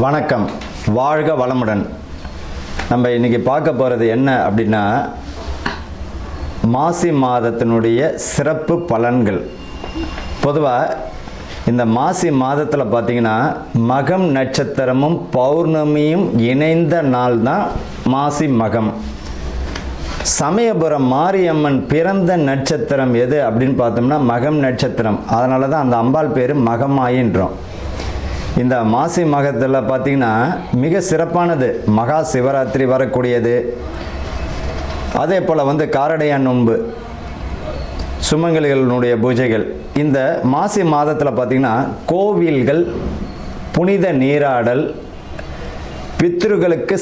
வணக்கம், வாழ்க வளமுடன். நம்ம இன்றைக்கி பார்க்க போகிறது என்ன அப்படின்னா, மாசி மாதத்தினுடைய சிறப்பு பலன்கள். பொதுவாக இந்த மாசி மாதத்தில் பார்த்திங்கன்னா மகம் நட்சத்திரமும் பௌர்ணமியும் இணைந்த நாள் தான் மாசி மகம். சமயபுரம் மாரியம்மன் பிறந்த நட்சத்திரம் எது அப்படின்னு பார்த்தோம்னா மகம் நட்சத்திரம். அதனால தான் அந்த அம்பாள் பேர் மகமாயின்றோம். இந்த மாசி மகத்தில் பார்த்திங்கன்னா மிக சிறப்பானது மகா சிவராத்திரி வரக்கூடியது. அதே போல் காரடையான் நோன்பு, சுமங்கலிகளுடைய பூஜைகள். இந்த மாசி மாதத்தில் பார்த்திங்கன்னா கோவில்கள், புனித நீராடல், பித்ருக்களுக்கு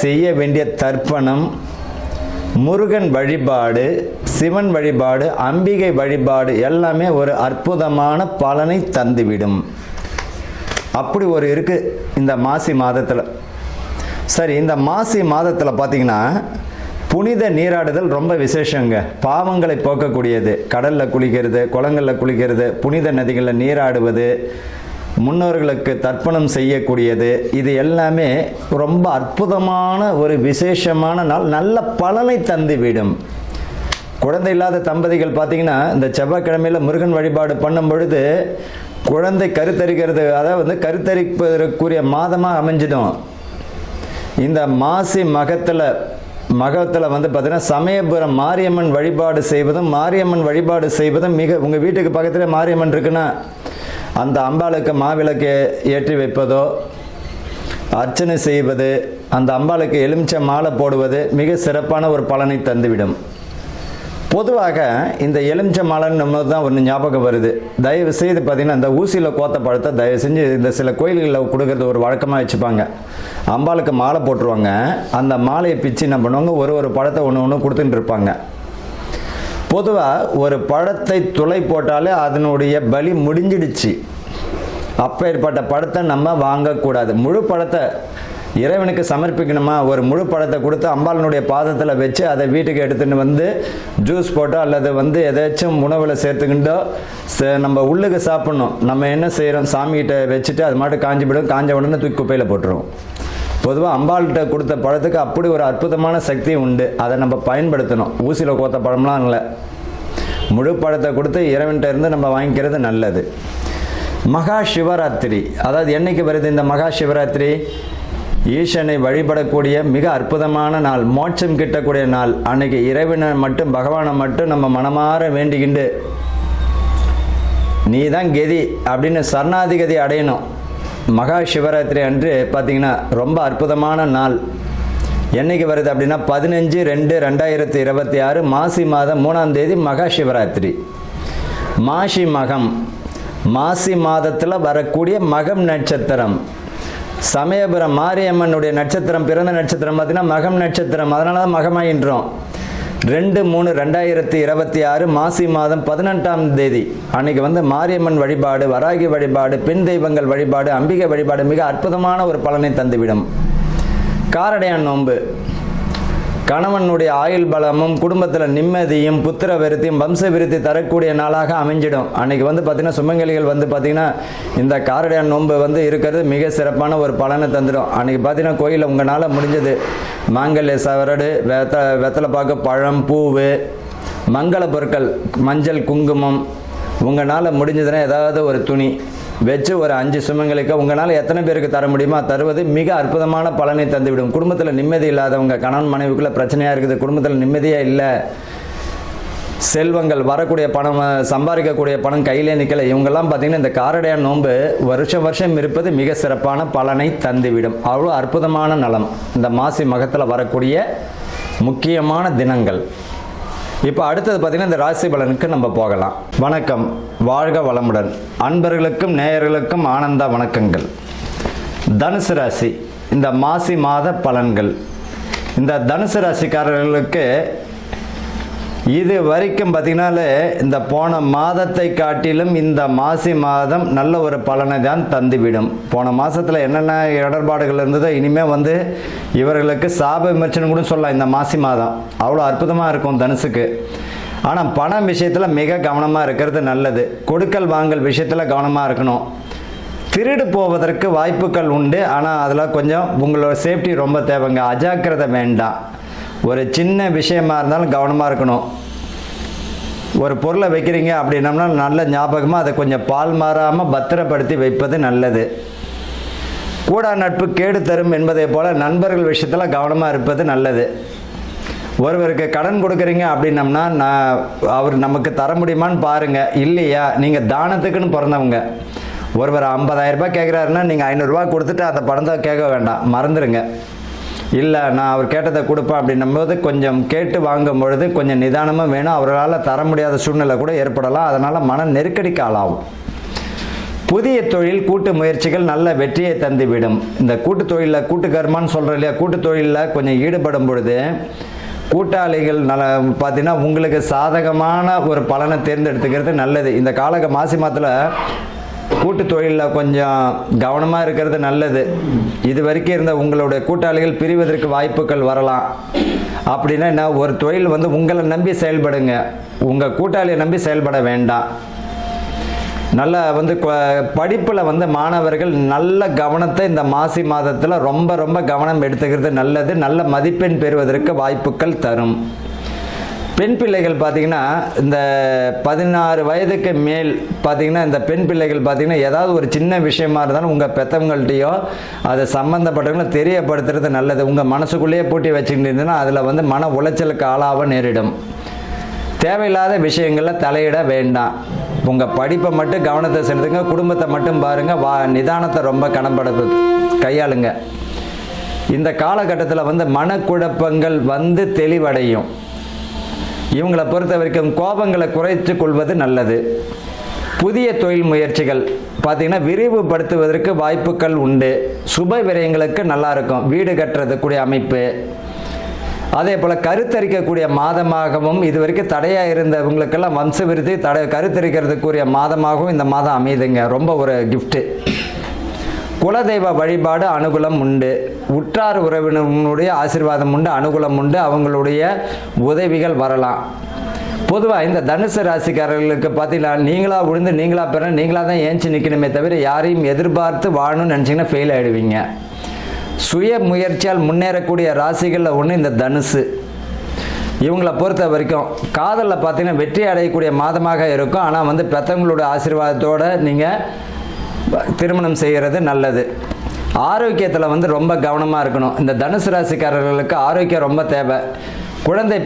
செய்ய வேண்டிய தர்ப்பணம், முருகன் வழிபாடு, சிவன் வழிபாடு, அம்பிகை வழிபாடு எல்லாமே ஒரு அற்புதமான பலனை தந்துவிடும். அப்படி ஒரு இருக்குது இந்த மாசி மாதத்தில். சரி, இந்த மாசி மாதத்தில் பார்த்திங்கன்னா புனித நீராடுதல் ரொம்ப விசேஷங்க. பாவங்களை போக்கக்கூடியது. கடலில் குளிக்கிறது, குளங்களில் குளிக்கிறது, புனித நதிகளில் நீராடுவது, முன்னோர்களுக்கு தர்ப்பணம் செய்யக்கூடியது, இது எல்லாமே ரொம்ப அற்புதமான ஒரு விசேஷமான நாள். நல்ல பலனை தந்துவிடும். குழந்தை இல்லாத தம்பதிகள் பார்த்திங்கன்னா இந்த செவ்வாய்க்கிழமையில் முருகன் வழிபாடு பண்ணும் பொழுது குழந்தை கருத்தரிக்கிறது, அதாவது கருத்தரிப்பதற்குரிய மாதமாக அமைஞ்சிடும். இந்த மாசி மகத்தில் பார்த்திங்கன்னா சமயபுரம் மாரியம்மன் வழிபாடு செய்வதும் மிக, உங்கள் வீட்டுக்கு பக்கத்தில் மாரியம்மன் இருக்குன்னா அந்த அம்பாளுக்கு மாவிளக்கு ஏற்றி வைப்பதோ, அர்ச்சனை செய்வது, அந்த அம்பாளுக்கு எலுமிச்சை மாலை போடுவது மிக சிறப்பான ஒரு பலனை தந்துவிடும். பொதுவாக இந்த எலுமிச்சை மாலைன்னு தான் ஒன்று ஞாபகம் வருது. தயவு செய்து பார்த்திங்கன்னா இந்த ஊசியில் கோத்த பழத்தை தயவு செஞ்சு இந்த சில கோயில்களில் கொடுக்கறது ஒரு வழக்கமாக வச்சுப்பாங்க. அம்பாளுக்கு மாலை போட்டுருவாங்க. அந்த மாலையை பிச்சு என்ன பண்ணுவாங்க, ஒரு பழத்தை ஒன்று கொடுத்துட்டு இருப்பாங்க. பொதுவாக ஒரு பழத்தை துளை போட்டாலே அதனுடைய பலி முடிஞ்சிடுச்சு. அப்பேற்பட்ட பழத்தை நம்ம வாங்கக்கூடாது. முழு பழத்தை இறைவனுக்கு சமர்ப்பிக்கணுமா, ஒரு முழு பழத்தை கொடுத்து அம்பாளனுடைய பாதத்தில் வச்சு அதை வீட்டுக்கு எடுத்துகிட்டு ஜூஸ் போட்டோ அல்லது எதாச்சும் உணவில் சேர்த்துக்கிட்டோ நம்ம உள்ளுக்கு சாப்பிட்ணும். நம்ம என்ன செய்கிறோம், சாமிகிட்ட வச்சுட்டு அது மாட்டு காஞ்சி போய்டும். காஞ்ச உடனே தூக்கி குப்பையில் போட்டுருவோம். பொதுவாக அம்பாள்கிட்ட கொடுத்த பழத்துக்கு அப்படி ஒரு அற்புதமான சக்தி உண்டு. அதை நம்ம பயன்படுத்தணும். ஊசியில் கோத்த பழம்லாம் இல்லை, முழு பழத்தை கொடுத்து இறைவன்கிட்ட இருந்து நம்ம வாங்கிக்கிறது நல்லது. மகா சிவராத்திரி, அதாவது என்னைக்கு வருது இந்த மகா சிவராத்திரி? ஈசனை வழிபடக்கூடிய மிக அற்புதமான நாள், மோட்சம் கிட்டக்கூடிய நாள். அன்னைக்கு இறைவனை மட்டும், பகவானை மட்டும் நம்ம மனமாற வேண்டிக்கிண்டு நீ தான் கதி அப்படின்னு சரணாதிகதி அடையணும். மகா சிவராத்திரி அன்று பார்த்திங்கன்னா ரொம்ப அற்புதமான நாள். என்னைக்கு வருது அப்படின்னா 15/2/2026 மாசி மாதம் 3ஆம் தேதி மகா சிவராத்திரி. மாசி மகம், மாசி மாதத்தில் வரக்கூடிய மகம் நட்சத்திரம். சமயபுரம் மாரியம்மனுடைய நட்சத்திரம், பிறந்த நட்சத்திரம் பார்த்திங்கன்னா மகம் நட்சத்திரம். அதனால தான் மகமாயின்றோம். 2/3/2026 மாசி மாதம் 18ஆம் தேதி அன்னைக்கு மாரியம்மன் வழிபாடு, வராகி வழிபாடு, பெண் தெய்வங்கள் வழிபாடு, அம்பிகை வழிபாடு மிக அற்புதமான ஒரு பலனை தந்துவிடும். காரடையான் நோன்பு, கணவனுடைய ஆயுள் பலமும் குடும்பத்தில் நிம்மதியும் புத்திர விருத்தியும் வம்ச விருத்தி தரக்கூடிய நாளாக அமைஞ்சிடும். அன்றைக்கி பார்த்திங்கன்னா சுமங்கலிகள் பார்த்திங்கன்னா இந்த காரடையான் நோன்பு இருக்கிறது மிக சிறப்பான ஒரு பலனை தந்துடும். அன்றைக்கி பார்த்திங்கன்னா கோயிலில் உங்களால் முடிஞ்சது மாங்கல்ய சவரடு, வெத்தலை பாக்கு, பழம், பூவு, மங்கள பொருட்கள், மஞ்சள், குங்குமம், உங்களால் முடிஞ்சதுன்னா ஏதாவது ஒரு துணி வச்சு ஒரு 5 சுமங்களுக்கு உங்களால் எத்தனை பேருக்கு தர முடியுமோ தருவது மிக அற்புதமான பலனை தந்துவிடும். குடும்பத்தில் நிம்மதி இல்லாதவங்க, கணவன் மனைவிக்குள்ளே பிரச்சனையாக இருக்குது, குடும்பத்தில் நிம்மதியாக இல்லை, செல்வங்கள் வரக்கூடிய பணம், சம்பாதிக்கக்கூடிய பணம் கையிலே நிற்கலை, இவங்கெல்லாம் பார்த்திங்கன்னா இந்த காரடையான் நோன்பு வருஷம் இருப்பது மிக சிறப்பான பலனை தந்துவிடும். அவ்வளோ அற்புதமான நலம் இந்த மாசி மகத்தில் வரக்கூடிய முக்கியமான தினங்கள். இப்போ அடுத்தது பார்த்திங்கன்னா இந்த ராசி பலனுக்கு நம்ம போகலாம். வணக்கம், வாழ்க வளமுடன். அன்பர்களுக்கும் நேயர்களுக்கும் ஆனந்த வணக்கங்கள். தனுசு ராசி, இந்த மாசி மாத பலன்கள். இந்த தனுசு ராசிக்காரர்களுக்கு இது வரைக்கும் பார்த்திங்கனாலே இந்த போன மாதத்தை காட்டிலும் இந்த மாசி மாதம் நல்ல ஒரு பலனை தான் தந்துவிடும். போன மாதத்தில் என்னென்ன இடர்பாடுகள் இருந்ததோ இனிமேல் இவர்களுக்கு சாப விமர்சனம் கூட சொல்லலாம். இந்த மாசி மாதம் அவ்வளோ அற்புதமாக இருக்கும் தனுசுக்கு. ஆனால் பணம் விஷயத்தில் மிக கவனமாக இருக்கிறது நல்லது. கொடுக்கல் வாங்கல் விஷயத்தில் கவனமாக இருக்கணும். திருடு போவதற்கு வாய்ப்புகள் உண்டு. ஆனால் அதில் கொஞ்சம் உங்களோட சேஃப்டி ரொம்ப தேவைங்க. அஜாக்கிரதை வேண்டாம். ஒரு சின்ன விஷயமா இருந்தாலும் கவனமாக இருக்கணும். ஒரு பொருளை வைக்கிறீங்க அப்படின்னம்னா நல்ல ஞாபகமாக அதை கொஞ்சம் பால் மாறாமல் பத்திரப்படுத்தி வைப்பது நல்லது. கூடா நட்பு கேடு தரும் என்பதை போல் நண்பர்கள் விஷயத்தில் கவனமாக இருப்பது நல்லது. ஒருவருக்கு கடன் கொடுக்குறீங்க அப்படின்னம்னா அவர் நமக்கு தர முடியுமான்னு பாருங்கள். இல்லையா, நீங்கள் தானத்துக்குன்னு பிறந்தவங்க. ஒருவர் 50,000 ரூபாய் கேட்குறாருன்னா நீங்கள் 500 ரூபா கொடுத்துட்டு அந்த பணத்தை கேட்க வேண்டாம், மறந்துடுங்க. இல்லை நான் அவர் கேட்டதை கொடுப்பேன் அப்படின்னும்போது கொஞ்சம் கேட்டு வாங்கும் பொழுது கொஞ்சம் நிதானமாக வேணும். அவர்களால் தர முடியாத சூழ்நிலை கூட ஏற்படலாம். அதனால் மன நெருக்கடிக்கு ஆளாகும். புதிய தொழில் கூட்டு முயற்சிகள் நல்ல வெற்றியை தந்துவிடும். இந்த கூட்டு தொழிலில் கூட்டு கர்மான்னு சொல்கிறோம் இல்லையா, கூட்டு தொழிலில் கொஞ்சம் ஈடுபடும் பொழுது கூட்டாளிகள் பார்த்தீங்கன்னா உங்களுக்கு சாதகமான ஒரு பலனை தேர்ந்தெடுத்துக்கிறது நல்லது. இந்த மாசி மாதத்தில் கூட்டு தொழிலில் கொஞ்சம் கவனமாக இருக்கிறது நல்லது. இது வரைக்கும் இருந்த உங்களுடைய கூட்டாளிகள் பிரிவதற்கு வாய்ப்புகள் வரலாம். அப்படின்னா என்ன, ஒரு தொழில் வந்து உங்களை நம்பி செயல்படுங்க, உங்கள் கூட்டாளியை நம்பி செயல்பட வேண்டாம். நல்ல வந்து படிப்பில் வந்து மாணவர்கள் நல்ல கவனத்தை இந்த மாசி மாதத்தில் ரொம்ப ரொம்ப கவனம் எடுத்துக்கிறது நல்லது. நல்ல மதிப்பெண் பெறுவதற்கு வாய்ப்புகள் தரும். பெண் பிள்ளைகள் பார்த்திங்கன்னா இந்த 16 வயதுக்கு மேல் பார்த்திங்கன்னா இந்த பெண் பிள்ளைகள் பார்த்திங்கன்னா ஏதாவது ஒரு சின்ன விஷயமா இருந்தாலும் உங்கள் பெற்றவங்கள்ட்டையோ அதை சம்மந்தப்பட்டவங்களை தெரியப்படுத்துறது நல்லது. உங்கள் மனசுக்குள்ளேயே பூட்டி வச்சுக்கிட்டு இருந்ததுன்னா அதில் வந்து மன உளைச்சலுக்கு ஆளாக நேரிடும். தேவையில்லாத விஷயங்களில் தலையிட வேண்டாம். உங்கள் படிப்பை மட்டும் கவனத்தை செலுத்துங்க, குடும்பத்தை மட்டும் பாருங்கள், நிதானத்தை ரொம்ப கையாளுங்க. இந்த காலகட்டத்தில் வந்து மனக்குழப்பங்கள் வந்து தெளிவடையும். இவங்களை பொறுத்த வரைக்கும் கோபங்களை குறைத்து கொள்வது நல்லது. புதிய தொழில் முயற்சிகள் பார்த்திங்கன்னா விரிவுபடுத்துவதற்கு வாய்ப்புகள் உண்டு. சுப விரயங்களுக்கு நல்லா இருக்கும். வீடு கட்டுறதுக்கூடிய அமைப்பு, அதே போல் கருத்தரிக்கக்கூடிய மாதமாகவும் இதுவரைக்கும் தடையாக இருந்தவங்களுக்கெல்லாம் வம்ச விருத்தி கருத்தரிக்கிறதுக்குரிய மாதமாகவும் இந்த மாதம் அமைதுங்க. ரொம்ப ஒரு கிஃப்ட்டு. குலதெய்வ வழிபாடு அனுகூலம் உண்டு. உற்றார் உறவினர்களுடைய ஆசீர்வாதம் உண்டு, அனுகூலம் உண்டு. அவங்களுடைய உதவிகள் வரலாம். பொதுவாக இந்த தனுசு ராசிக்காரர்களுக்கு பார்த்தீங்கன்னா நீங்களாக விழுந்து நீங்களாக பெற நீங்களாக தான் ஏஞ்சி நிற்கணுமே தவிர யாரையும் எதிர்பார்த்து வாழணும்னு நினச்சிங்கன்னா ஃபெயில் ஆகிடுவீங்க. சுய முயற்சியால் முன்னேறக்கூடிய ராசிகளில் ஒன்று இந்த தனுசு. இவங்களை பொறுத்த வரைக்கும் காதலில் பார்த்தீங்கன்னா வெற்றி அடையக்கூடிய மாதமாக இருக்கும். ஆனால் வந்து பெற்றவங்களோட ஆசீர்வாதத்தோடு நீங்கள் திருமணம் செய்கிறது நல்லது. ஆரோக்கியத்தில் வந்து ரொம்ப கவனமாக இருக்கணும். இந்த தனுசு ராசிக்காரர்களுக்கு ஆரோக்கியம் ரொம்ப தேவை. குழந்தை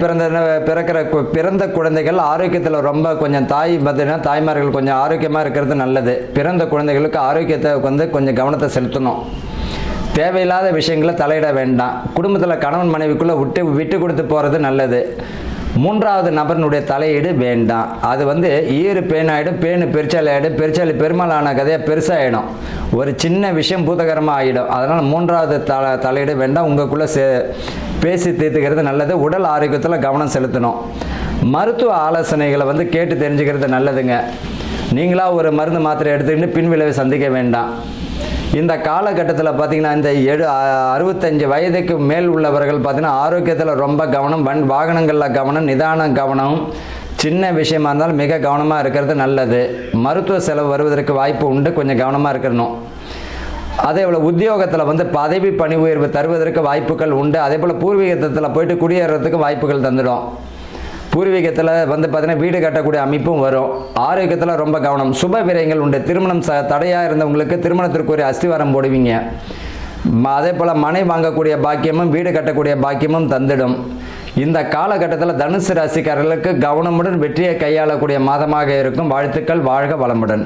பிறந்த குழந்தைகள் ஆரோக்கியத்தில் ரொம்ப கொஞ்சம் பார்த்தீங்கன்னா தாய்மார்கள் கொஞ்சம் ஆரோக்கியமாக இருக்கிறது நல்லது. பிறந்த குழந்தைகளுக்கு ஆரோக்கியத்தை வந்து கொஞ்சம் கவனத்தை செலுத்தணும். தேவையில்லாத விஷயங்களை தலையிட வேண்டாம். குடும்பத்தில் கணவன் மனைவிக்குள்ளே விட்டு கொடுத்து போகிறது நல்லது. மூன்றாவது நபரினுடைய தலையீடு வேண்டாம். அது வந்து ஈறு பேனாயிடும், பேனு பெருச்சாலி ஆகிடும், பெருச்சாலி பெருமாளான கதையாக பெருசாகிடும். ஒரு சின்ன விஷயம் பூதகரமாக ஆகிடும். அதனால் மூன்றாவது தலையீடு வேண்டாம். உங்களுக்குள்ளே பேசி தீர்த்துக்கிறது நல்லது. உடல் ஆரோக்கியத்தில் கவனம் செலுத்தணும். மருத்துவ ஆலோசனைகளை வந்து கேட்டு தெரிஞ்சுக்கிறது நல்லதுங்க. நீங்களாக ஒரு மருந்து மாத்திரை எடுத்துக்கிட்டு பின்விளைவை சந்திக்க வேண்டாம். இந்த காலகட்டத்தில் பார்த்திங்கன்னா இந்த 65 வயதுக்கு மேல் உள்ளவர்கள் பார்த்திங்கன்னா ஆரோக்கியத்தில் ரொம்ப கவனம், வாகனங்களில் கவனம், நிதான கவனம். சின்ன விஷயமா இருந்தாலும் மிக கவனமாக இருக்கிறது நல்லது. மருத்துவ செலவு வருவதற்கு வாய்ப்பு உண்டு, கொஞ்சம் கவனமாக இருக்கணும். அதே போல் உத்தியோகத்தில் வந்து பதவி பணி உயர்வு தருவதற்கு வாய்ப்புகள் உண்டு. அதே போல் பூர்வீகத்தில் போயிட்டு குடியேறதுக்கு வாய்ப்புகள் தந்துடும். பூர்வீகத்தில் வந்து பார்த்திங்கன்னா வீடு கட்டக்கூடிய அமைப்பும் வரும். ஆரோக்கியத்தில் ரொம்ப கவனம். சுப விரயங்கள் உண்டு. திருமணம் தடையாக இருந்தவங்களுக்கு திருமணத்திற்குரிய அஸ்திவாரம் போடுவீங்க. அதே போல் மனை வாங்கக்கூடிய பாக்கியமும் வீடு கட்டக்கூடிய பாக்கியமும் தந்திடும். இந்த காலகட்டத்தில் தனுசு ராசிக்காரர்களுக்கு கவனமுடன் வெற்றியை கையாளக்கூடிய மாதமாக இருக்கும். வாழ்த்துக்கள். வாழ்க வளமுடன்.